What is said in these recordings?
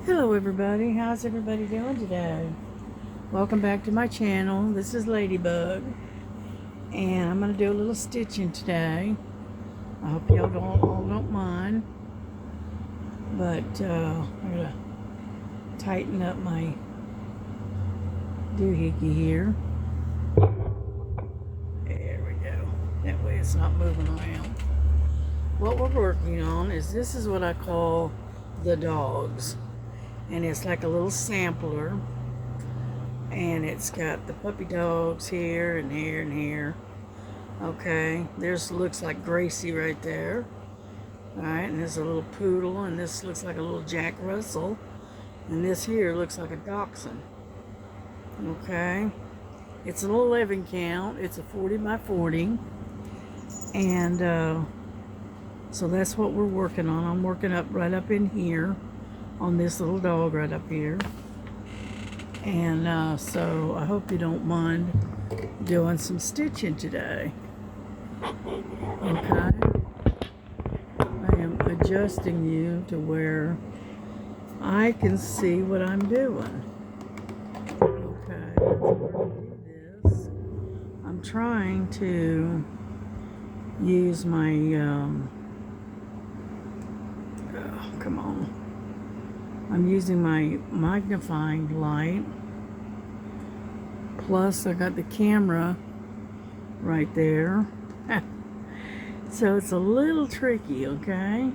Hello everybody, how's everybody doing today? Welcome back to my channel. This is Ladybug, and I'm going to do a little stitching today. I hope y'all don't mind, but I'm going to tighten up my doohickey here. There we go. That way it's not moving around. What we're working on is, this is what I call the dogs, and it's like a little sampler. And it's got the puppy dogs here and here and here. Okay, there's looks like Gracie right there. Alright, and there's a little poodle, and this looks like a little Jack Russell. And this here looks like a dachshund. Okay, it's an 11 count. It's a 40 by 40. And so that's what we're working on. I'm working up right up in here on this little dog right up here. And so I hope you don't mind doing some stitching today. Okay, I am adjusting you to where I can see what I'm doing. Okay, so we're going to do this. I'm trying to use my come on. I'm using my magnifying light, plus I got the camera right there. So it's a little tricky, okay?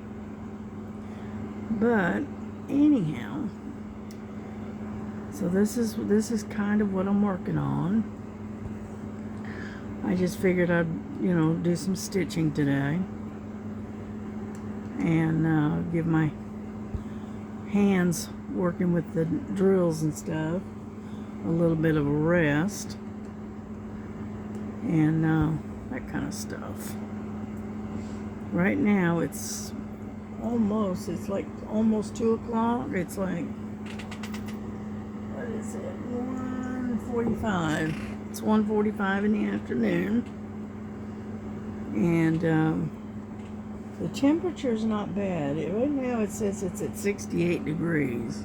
But anyhow, so this is kind of what I'm working on. I just figured I'd, do some stitching today, and give my hands working with the drills and stuff a little bit of a rest, and that kind of stuff. Right now it's like almost 2 o'clock. It's like, what is it, 1:45. It's 1:45 in the afternoon, and the temperature's not bad. Right now it says it's at 68 degrees.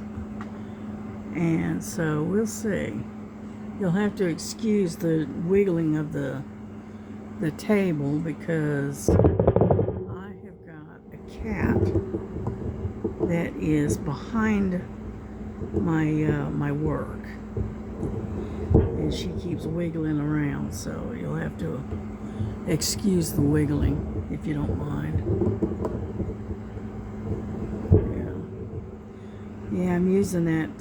And so we'll see. You'll have to excuse the wiggling of the table, because I have got a cat that is behind my work. And she keeps wiggling around, so you'll have to excuse the wiggling if you don't mind. Yeah, I'm using that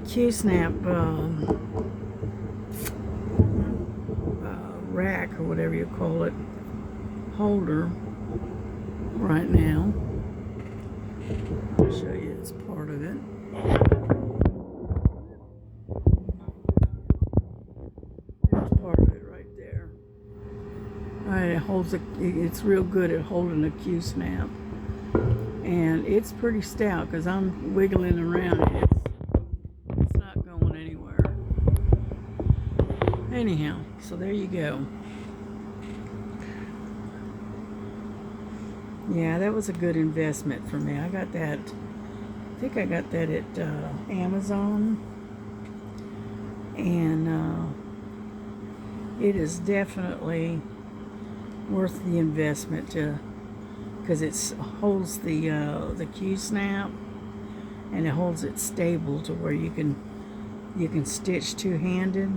Q-snap rack, or whatever you call it, holder right now. I'll show you it's part of it. There's part of it right there. Alright, it holds it's real good at holding a Q-snap. And it's pretty stout, because I'm wiggling around it. It's not going anywhere. Anyhow, so there you go. Yeah, that was a good investment for me. I got that, I think I got that at Amazon. And it is definitely worth the investment, because it holds the Q-snap, and it holds it stable to where you can stitch two-handed,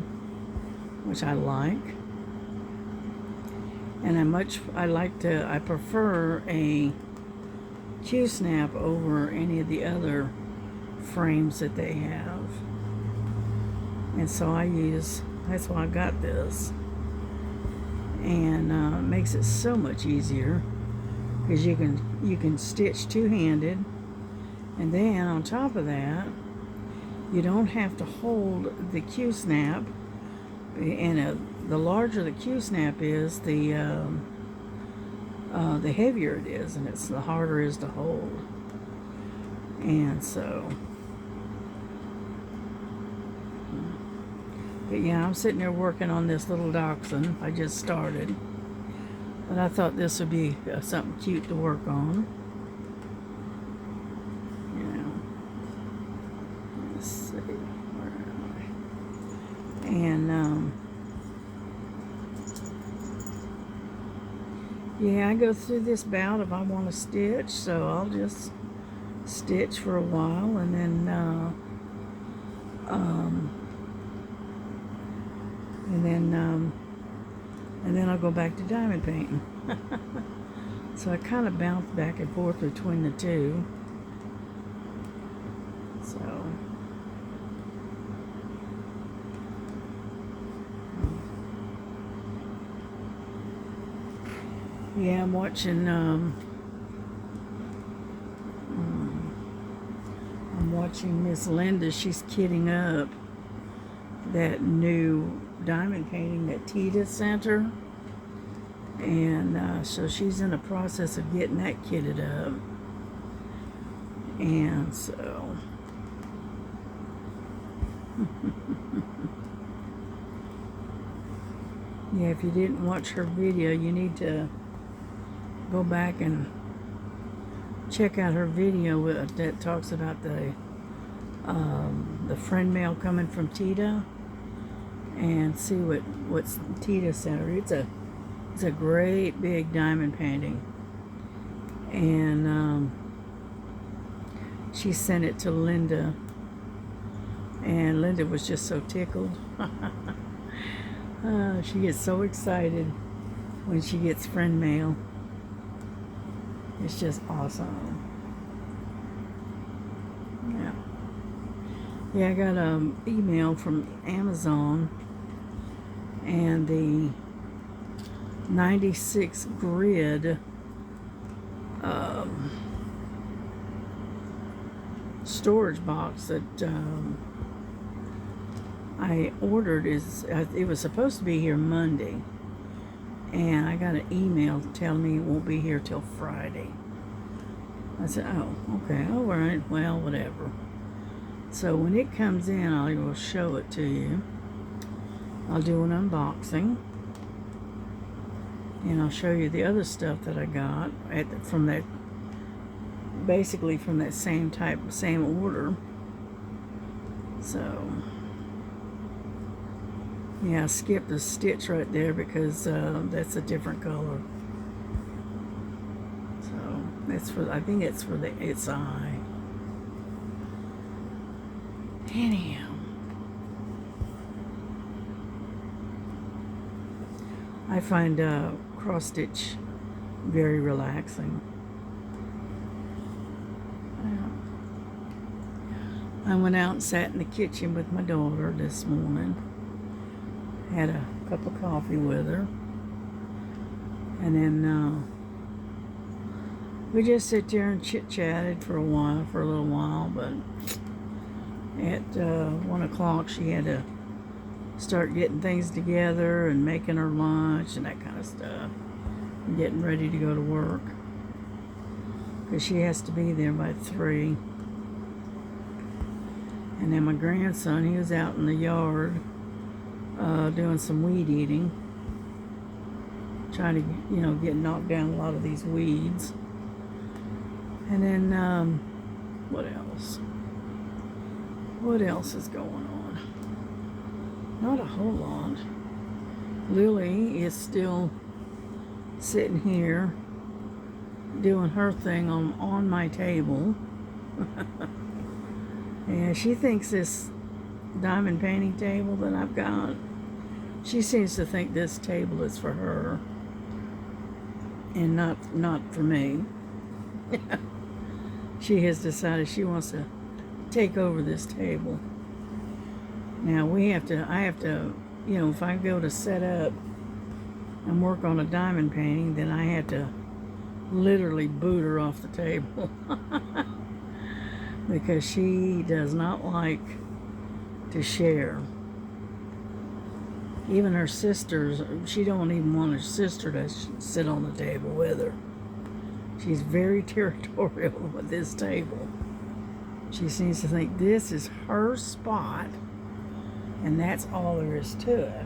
which I like. And I prefer a Q-snap over any of the other frames that they have. And so that's why I got this. And it makes it so much easier, because you can stitch two-handed, and then on top of that, you don't have to hold the Q-snap. And the larger the Q-snap is, the heavier it is, and the harder it is to hold. And so, but yeah, I'm sitting there working on this little dachshund. I just started. But I thought this would be something cute to work on. Yeah, I go through this bout if I want to stitch, so I'll just stitch for a while, and then I'll go back to diamond painting. So I kind of bounce back and forth between the two. So yeah, I'm watching Miss Linda. She's kitting up that new diamond painting that Tita sent her, and so she's in the process of getting that kitted up. And so yeah, if you didn't watch her video, you need to go back and check out her video that talks about the friend mail coming from Tita, and see what's Tita sent her. It's a great big diamond painting, and she sent it to Linda, and Linda was just so tickled. She gets so excited when she gets friend mail. It's just awesome. Yeah, I got an email from Amazon, and the 96 grid storage box that I ordered it was supposed to be here Monday, and I got an email telling me it won't be here till Friday. I said, oh, okay, all right, well, whatever. So when it comes in, I will show it to you. I'll do an unboxing, and I'll show you the other stuff that I got from that, basically from that same order. So yeah, I skipped a stitch right there because that's a different color. So that's I think it's for its eye. Anyhow, I find cross stitch very relaxing. I went out and sat in the kitchen with my daughter this morning. Had a cup of coffee with her, and then we just sit there and chit-chatted for a little while, but at 1 o'clock she had to start getting things together and making her lunch and that kind of stuff, and getting ready to go to work, because she has to be there by 3. And then my grandson, he was out in the yard doing some weed eating, trying to knock down a lot of these weeds. And then what else is going on? Not a whole lot. Lily is still sitting here doing her thing on my table. And she thinks this diamond painting table that I've got, she seems to think this table is for her and not for me. She has decided she wants to take over this table. Now I have to, if I go to set up and work on a diamond painting, then I have to literally boot her off the table. Because she does not like to share. Even her sisters, she don't even want her sister to sit on the table with her. She's very territorial with this table. She seems to think this is her spot, and that's all there is to it,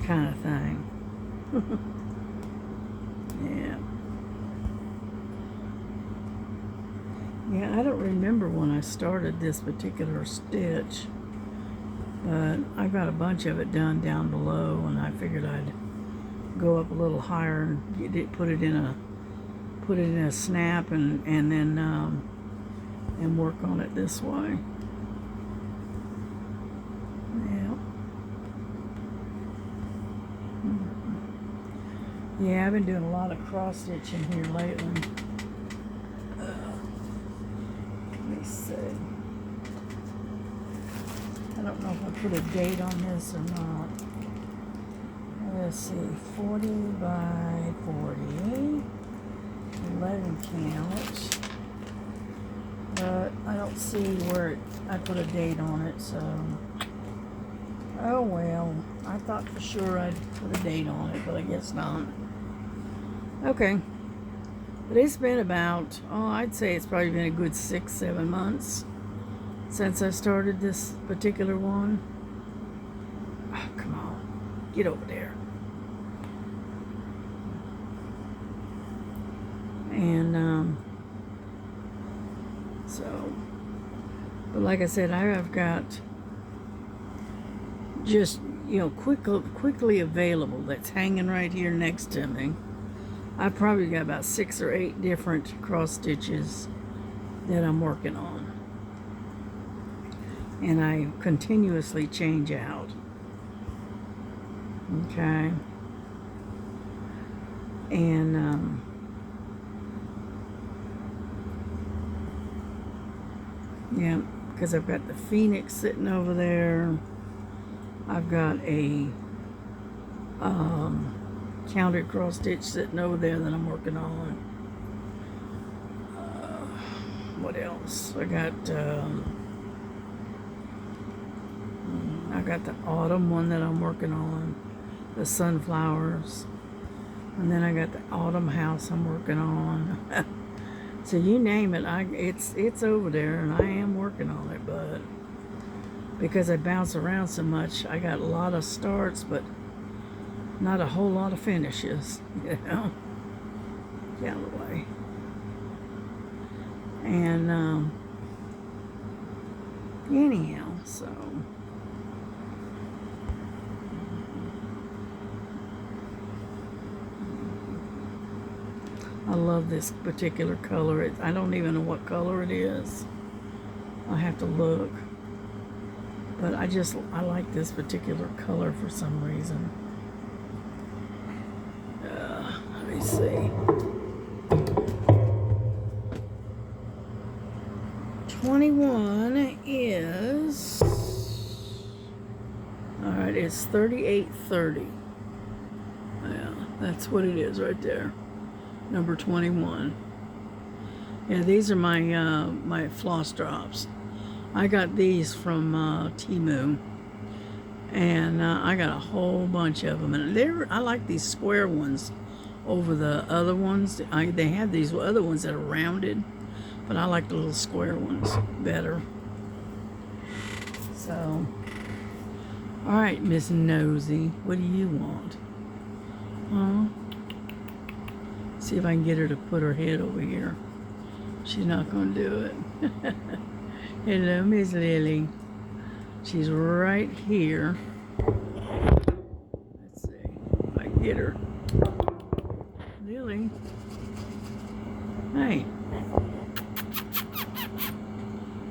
kind of thing. Yeah, I don't remember when I started this particular stitch, but I got a bunch of it done down below, and I figured I'd go up a little higher and get it, put it in a snap, and then and work on it this way. Yeah. Yeah, I've been doing a lot of cross stitching here lately. Let me see. I don't know if I put a date on this or not. Let's see, 40 by 40, 11 count. But I don't see where I put a date on it, so. Oh well, I thought for sure I'd put a date on it, but I guess not. Okay. But it's been about, I'd say it's probably been a good 6-7 months since I started this particular one. Oh, come on. Get over there. And, so, but like I said, I've got just, quickly available that's hanging right here next to me. I've probably got about 6 or 8 different cross stitches that I'm working on. And I continuously change out. Okay. And, yeah, because I've got the Phoenix sitting over there. I've got a counted cross stitch sitting over there that I'm working on. What else? I got the autumn one that I'm working on, the sunflowers, and then I got the autumn house I'm working on. So you name it, it's over there, and I am working on it. But because I bounce around so much, I got a lot of starts, but not a whole lot of finishes, Get out of the way. And anyhow, so I love this particular color. I don't even know what color it is. I'll have to look. But I like this particular color for some reason. Let me see. 21 is, all right, it's 3830. Yeah, that's what it is right there. Number 21. Yeah, these are my my floss drops. I got these from Temu, and I got a whole bunch of them, and I like these square ones over the other ones. They have these other ones that are rounded, but I like the little square ones better. So, all right, Miss Nosy, what do you want? Huh? See if I can get her to put her head over here. She's not going to do it. Hello, Miss Lily. She's right here. Let's see if I can get her. Lily. Hey.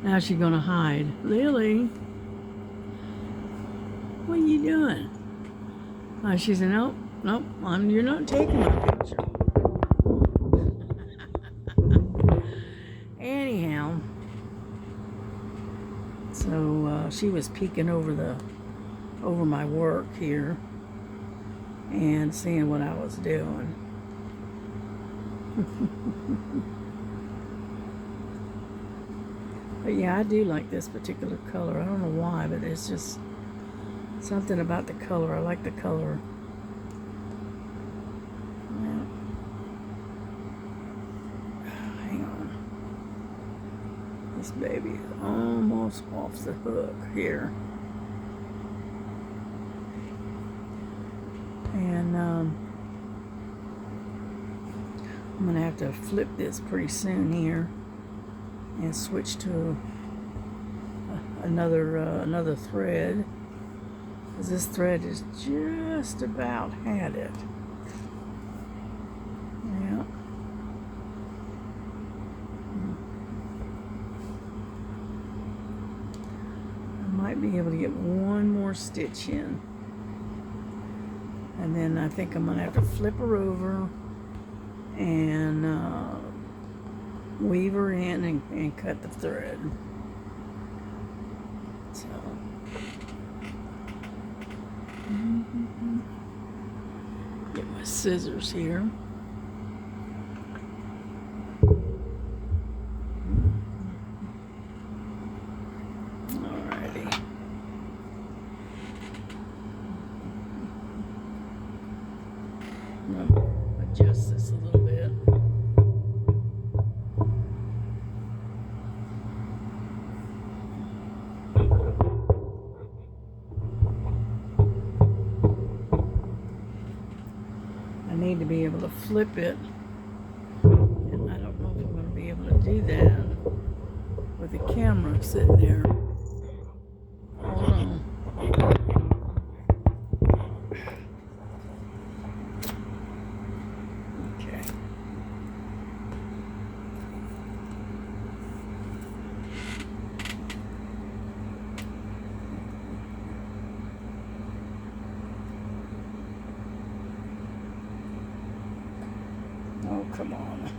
Now she's going to hide. Lily. What are you doing? She said, nope, you're not taking my picture. Anyhow, so she was peeking over my work here and seeing what I was doing. But yeah, I do like this particular color. I don't know why, but it's just something about the color. I like the color. This baby is almost off the hook here. And I'm going to have to flip this pretty soon here and switch to another thread, because this thread is just about had it. might be able to get one more stitch in. And then I think I'm going to have to flip her over and weave her in and cut the thread. So, get my scissors here. Alrighty. I'm gonna adjust this a little bit. I need to be able to flip it, and I don't know if I'm going to be able to do that with the camera sitting there. Hold on. Okay. Oh, come on.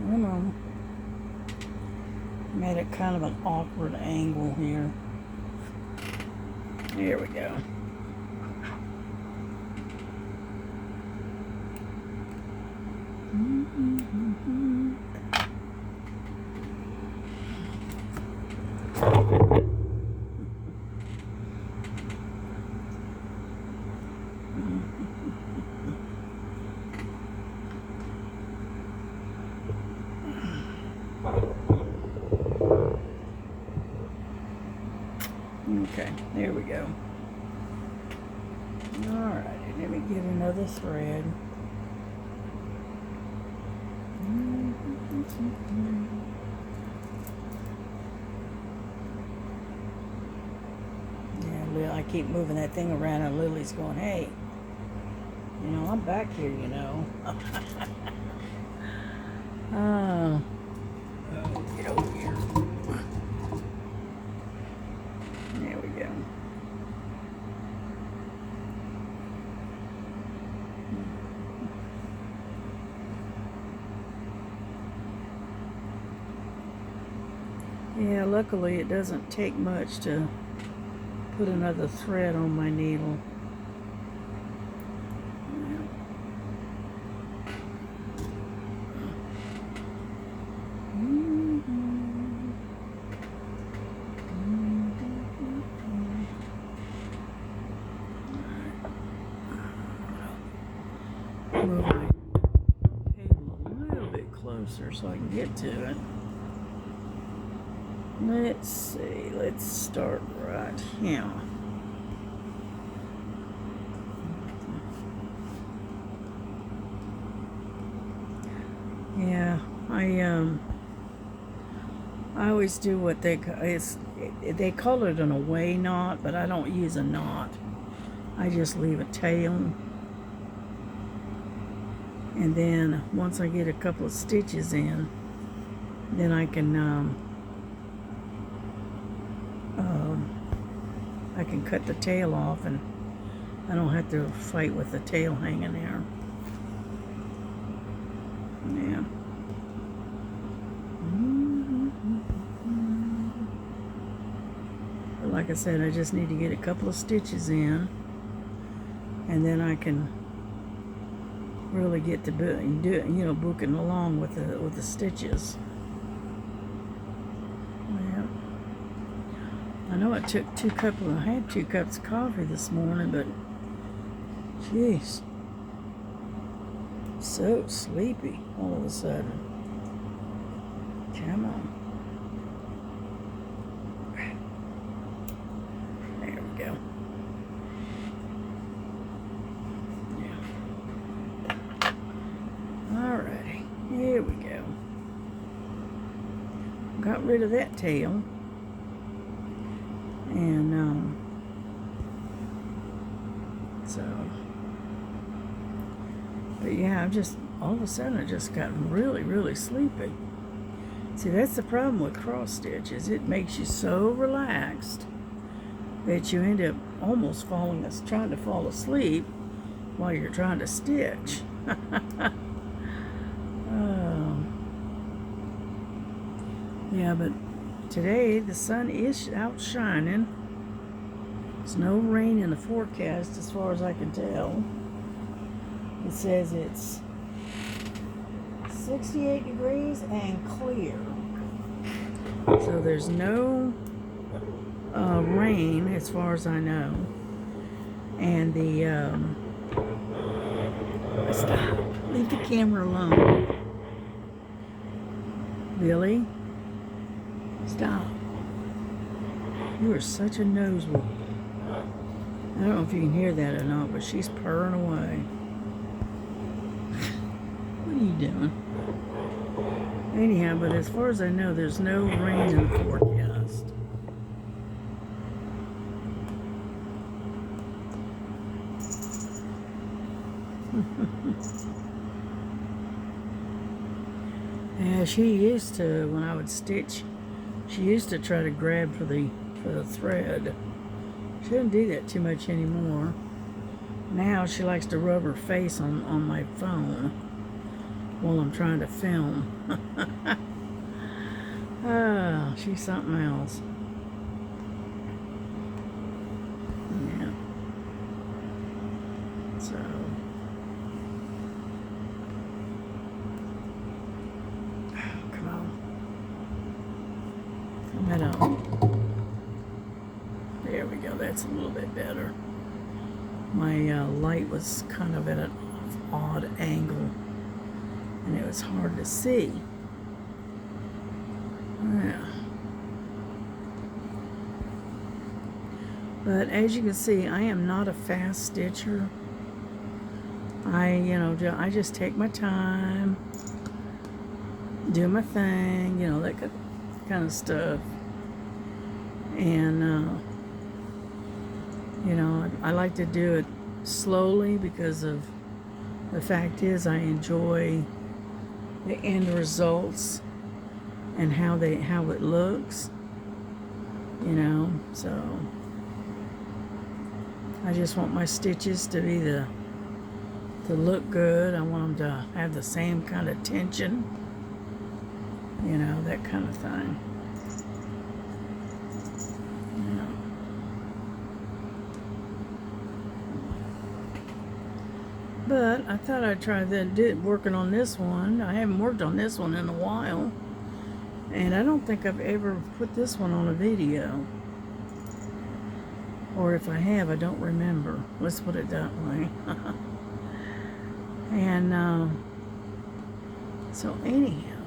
I know. Made it kind of an awkward angle here. Here we go. Okay, there we go. Alright, let me get another thread. Yeah, I keep moving that thing around and Lily's going, hey, you know, I'm back here, you know. Get over here. There we go. Yeah, luckily it doesn't take much to put another thread on my needle. Move my table a little bit closer so I can get to it. Let's see, let's start right here. Yeah, I always do what they call it an away knot, but I don't use a knot. I just leave a tail, and then once I get a couple of stitches in, then I can cut the tail off, and I don't have to fight with the tail hanging there. Yeah. But like I said, I just need to get a couple of stitches in, and then I can really get to booking along with the stitches. Yeah. I know I took I had 2 cups of coffee this morning, but jeez, so sleepy all of a sudden. Come on. There we go. Yeah. Alrighty, here we go. Got rid of that tail. And so But yeah, all of a sudden I just got really, really sleepy. See, that's the problem with cross stitches. It makes you so relaxed that you end up almost trying to fall asleep while you're trying to stitch. Yeah, but today the sun is out shining. There's no rain in the forecast as far as I can tell. It says it's 68 degrees and clear. So there's no rain as far as I know. And stop. Leave the camera alone. Billy, stop. You are such a noseball. I don't know if you can hear that or not, but she's purring away. What are you doing? Anyhow, but as far as I know, there's no rain in the forecast. Yeah, she used to, when I would stitch, she used to try to grab for the thread. She doesn't do that too much anymore. Now she likes to rub her face on my phone while I'm trying to film. She's something else. Yeah. So. Come on. Come it up. There we go. That's a little bit better. My light was kind of at an odd angle, and it was hard to see. Yeah. But as you can see, I am not a fast stitcher. I just take my time, do my thing, that kind of stuff. And, I like to do it slowly because of the fact is I enjoy the end results and how it looks, so I just want my stitches to be to look good. I want them to have the same kind of tension, that kind of thing. But I thought I'd try working on this one. I haven't worked on this one in a while. And I don't think I've ever put this one on a video. Or if I have, I don't remember. Let's put it that way. And so anyhow.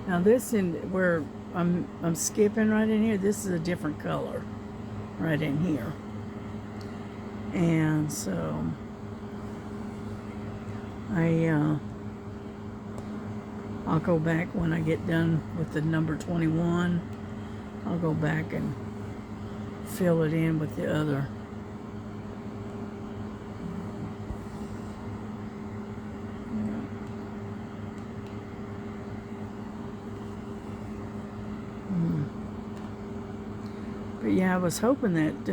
Now this where I'm skipping right in here, this is a different color. Right in here. And so I'll go back when I get done with the number 21. I'll go back and fill it in with the other. But yeah, I was hoping that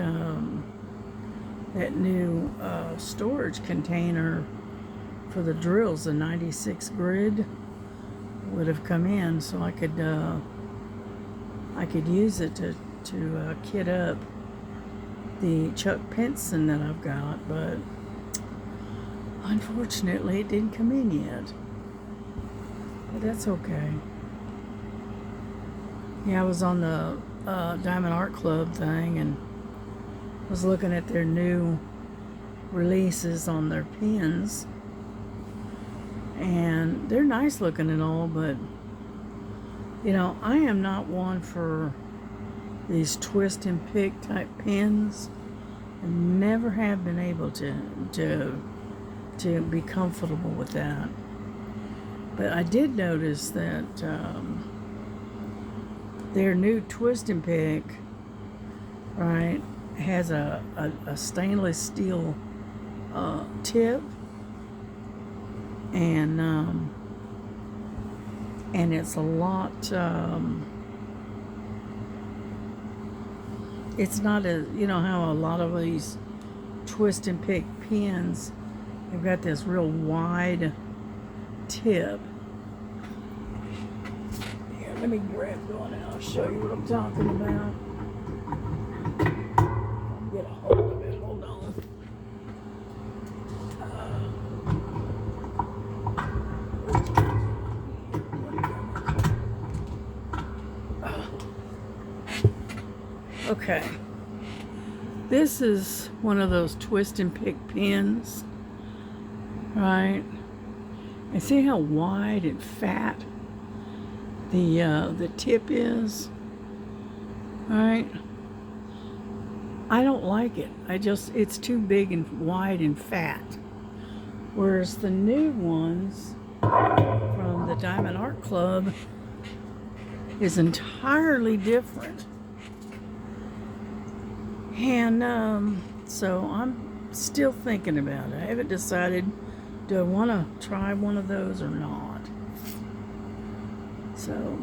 that new storage container for the drills, the 96 grid, would have come in, so I could use it to kit up the Chuck Pinson that I've got, but unfortunately it didn't come in yet. But that's okay. Yeah, I was on the Diamond Art Club thing and was looking at their new releases on their pins. And they're nice looking and all, but I am not one for these twist and pick type pins. I never have been able to be comfortable with that. But I did notice that their new twist and pick, right, has a stainless steel tip. and it's a lot. It's not a, you know how a lot of these twist and pick pins, they've got this real wide tip. Here, let me grab one and I'll show you what I'm talking about. Get a hold of it. Hold on. Okay. This is one of those twist and pick pins, right? And see how wide and fat the tip is, right? I don't like it. It's too big and wide and fat. Whereas the new ones from the Diamond Art Club is entirely different. And so I'm still thinking about it. I haven't decided, do I want to try one of those or not? So,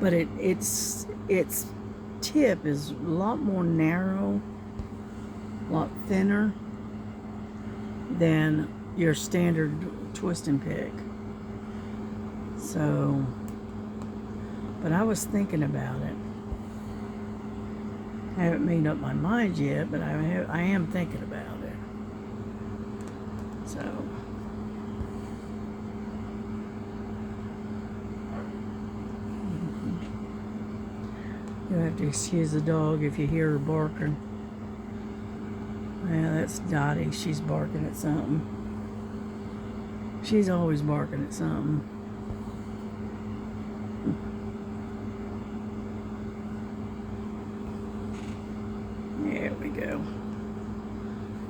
but its tip is a lot more narrow, a lot thinner than your standard twist and pick. So, but I was thinking about it. I haven't made up my mind yet, but I am thinking about it. So, you'll have to excuse the dog if you hear her barking. Yeah, that's Dottie. She's barking at something. She's always barking at something. There we go.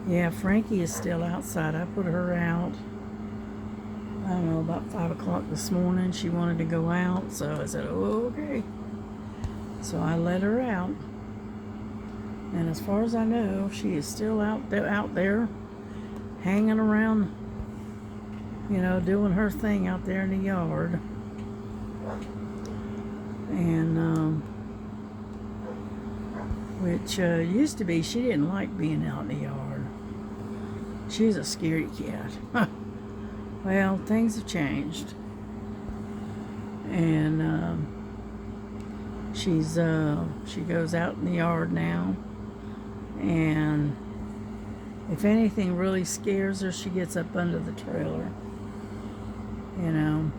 Yeah, Frankie is still outside. I put her out, I don't know, about 5 o'clock this morning. She wanted to go out, so I said, oh, okay. So I let her out. And as far as I know, she is still out there, hanging around, you know, doing her thing out there in the yard. And, which used to be, she didn't like being out in the yard. She's a scaredy cat. Well, things have changed. And she goes out in the yard now. And if anything really scares her, she gets up under the trailer. You know,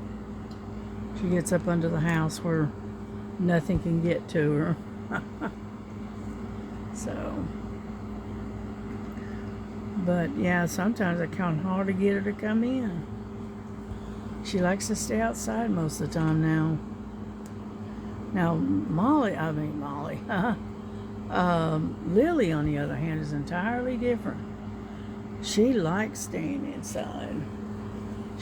she gets up under the house where nothing can get to her. So, but yeah, sometimes it's kind of hard to get her to come in. She likes to stay outside most of the time now. Now, Lily, on the other hand, is entirely different. She likes staying inside.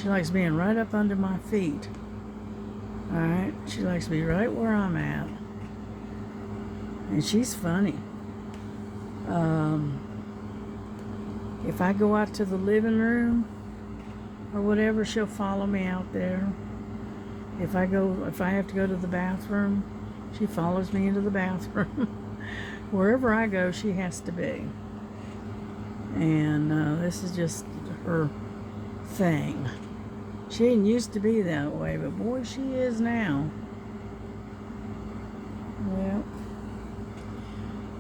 She likes being right up under my feet. All right, she likes to be right where I'm at. And she's funny. If I go out to the living room or whatever, she'll follow me out there. If I have to go to the bathroom, she follows me into the bathroom. Wherever I go, she has to be. And this is just her thing. She didn't used to be that way, but boy, she is now. Well,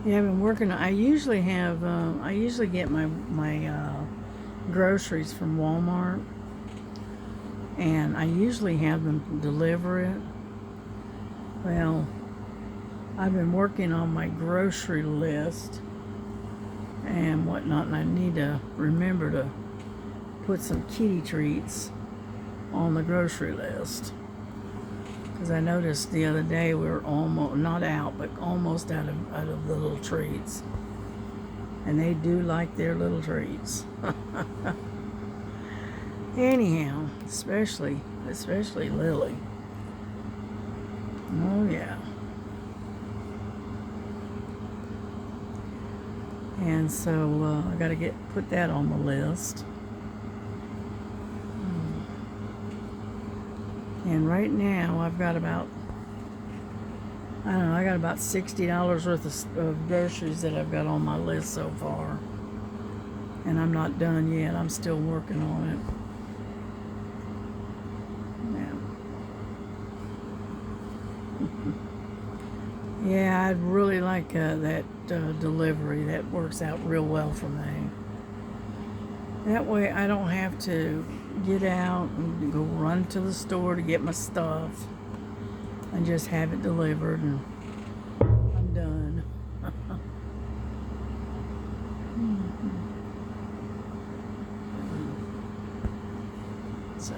yeah, I've been working. I usually get my groceries from Walmart, and I usually have them deliver it. Well, I've been working on my grocery list and whatnot, and I need to remember to put some kitty treats on the grocery list. Because I noticed the other day we were almost, not out, but almost out of the little treats. And they do like their little treats. Anyhow, especially Lily. Oh yeah. And so I got to put that on the list. And right now I've got about, I don't know, I got about $60 worth of groceries that I've got on my list so far. And I'm not done yet. I'm still working on it. Yeah. Yeah, I'd really like that delivery. That works out real well for me. That way I don't have to get out and go run to the store to get my stuff. And just have it delivered and I'm done. So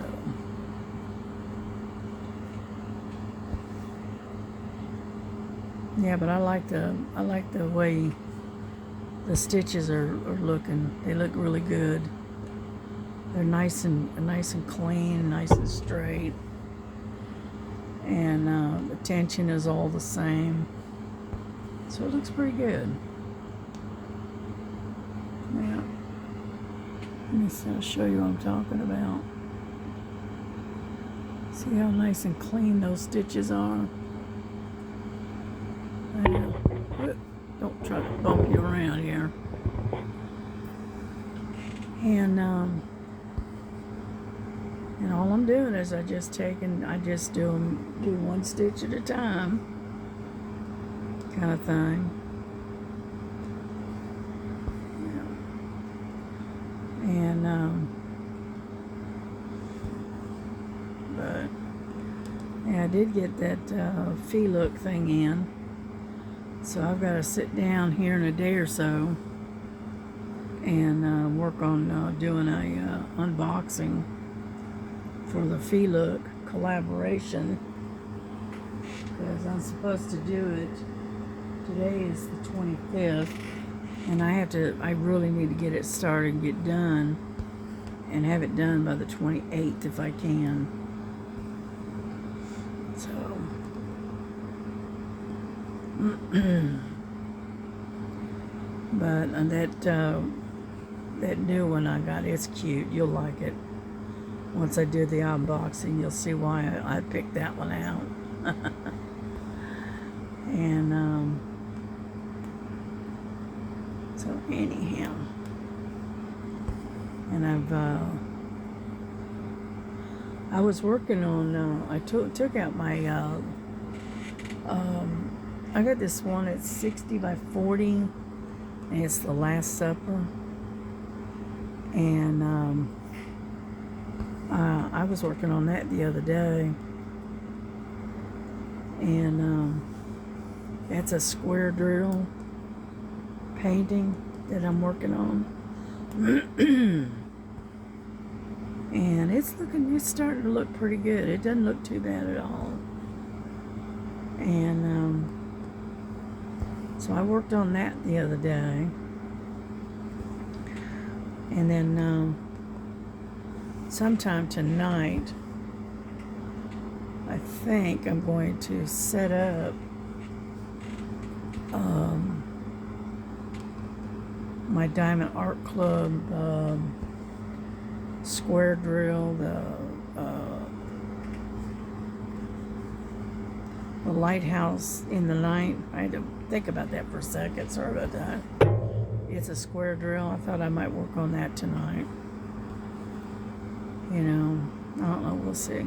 yeah, but I like the way the stitches are looking. They look really good. They're nice and clean, nice and straight. And the tension is all the same. So it looks pretty good. Yeah. Let me see, I'll show you what I'm talking about. See how nice and clean those stitches are? Don't try to bump you around here. And all I'm doing is I just do one stitch at a time, kind of thing. Yeah. And but yeah, I did get that Fee-Look thing in, so I've got to sit down here in a day or so and work on doing a unboxing for the Fee-Look collaboration, because I'm supposed to do it. Today is the 25th, and I really need to get it started and get done, and have it done by the 28th if I can. So but that new one I got, it's cute. You'll like it. Once I do the unboxing, you'll see why I picked that one out. And so anyhow, and I was working on, I took out my, I got this one, it's 60 by 40, and it's The Last Supper. And I was working on that the other day, and that's a square drill painting that I'm working on. And it's starting to look pretty good. It doesn't look too bad at all. And so I worked on that the other day. And then sometime tonight, I think I'm going to set up my Diamond Art Club square drill, the lighthouse in the night. I had to think about that for a second. Sorry about that. It's a square drill. I thought I might work on that tonight. You know, I don't know. We'll see.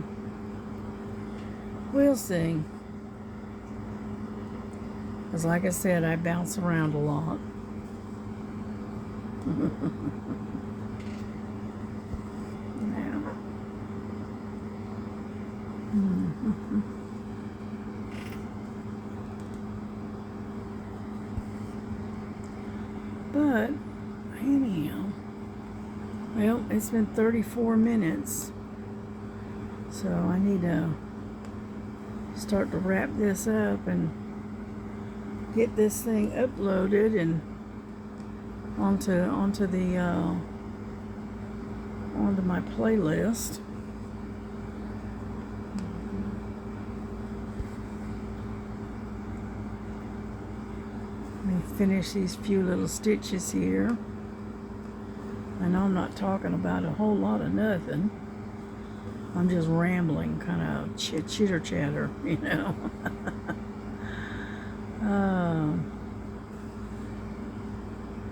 We'll see. Because like I said, I bounce around a lot. But anyhow, well, it's been 34 minutes, so I need to start to wrap this up and get this thing uploaded and onto my playlist. Let me finish these few little stitches here. I know I'm not talking about a whole lot of nothing, I'm just rambling, kind of chitter chatter, you know.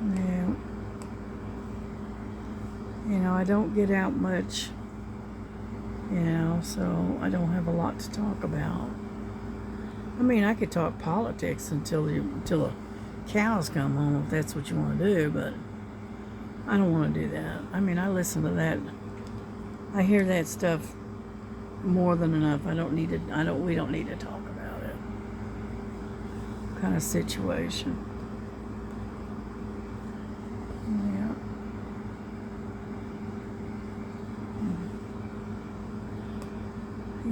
Yeah. You know, I don't get out much, you know, so I don't have a lot to talk about. I mean, I could talk politics until the cows come home, if that's what you want to do, but I don't want to do that. I mean, I listen to that. I hear that stuff more than enough. We don't need to talk about it. Kind of situation. Yeah.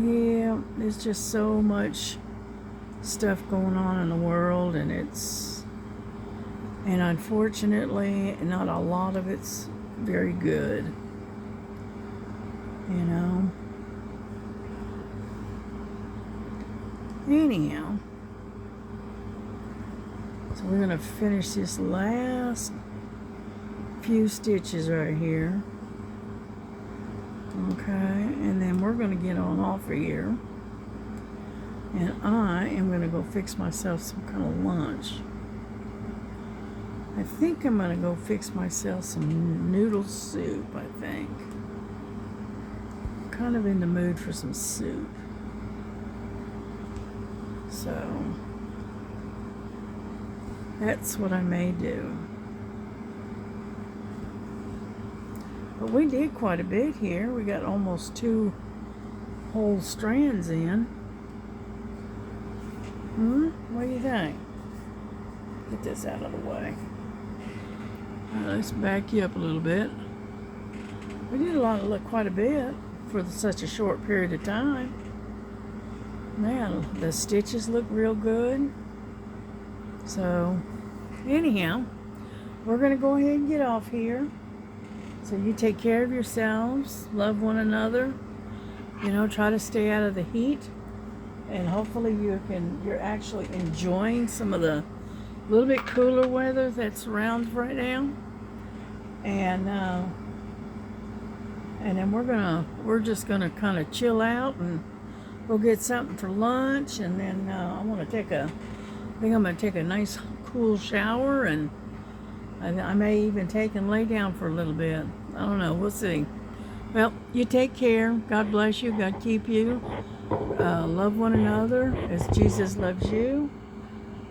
Yeah, there's just so much stuff going on in the world, and unfortunately not a lot of it's very good, you know. Anyhow, so we're gonna finish this last few stitches right here, okay, and then we're gonna get on off of here. And I am going to go fix myself some kind of lunch. I think I'm going to go fix myself some noodle soup, I think. I'm kind of in the mood for some soup. So, that's what I may do. But we did quite a bit here. We got almost 2 whole strands in. What do you think? Get this out of the way. Let's back you up a little bit. We did quite a bit for such a short period of time. Now, the stitches look real good. So, anyhow, we're going to go ahead and get off here. So you take care of yourselves, love one another, you know, try to stay out of the heat. And hopefully you're actually enjoying some of the little bit cooler weather that's around right now. And then we're just gonna kind of chill out and go get something for lunch. And then I'm gonna take a nice cool shower, and I may even take and lay down for a little bit. I don't know. We'll see. Well, you take care. God bless you. God keep you. Love one another as Jesus loves you.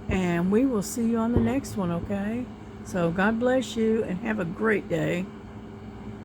And we will see you on the next one, okay? So God bless you and have a great day.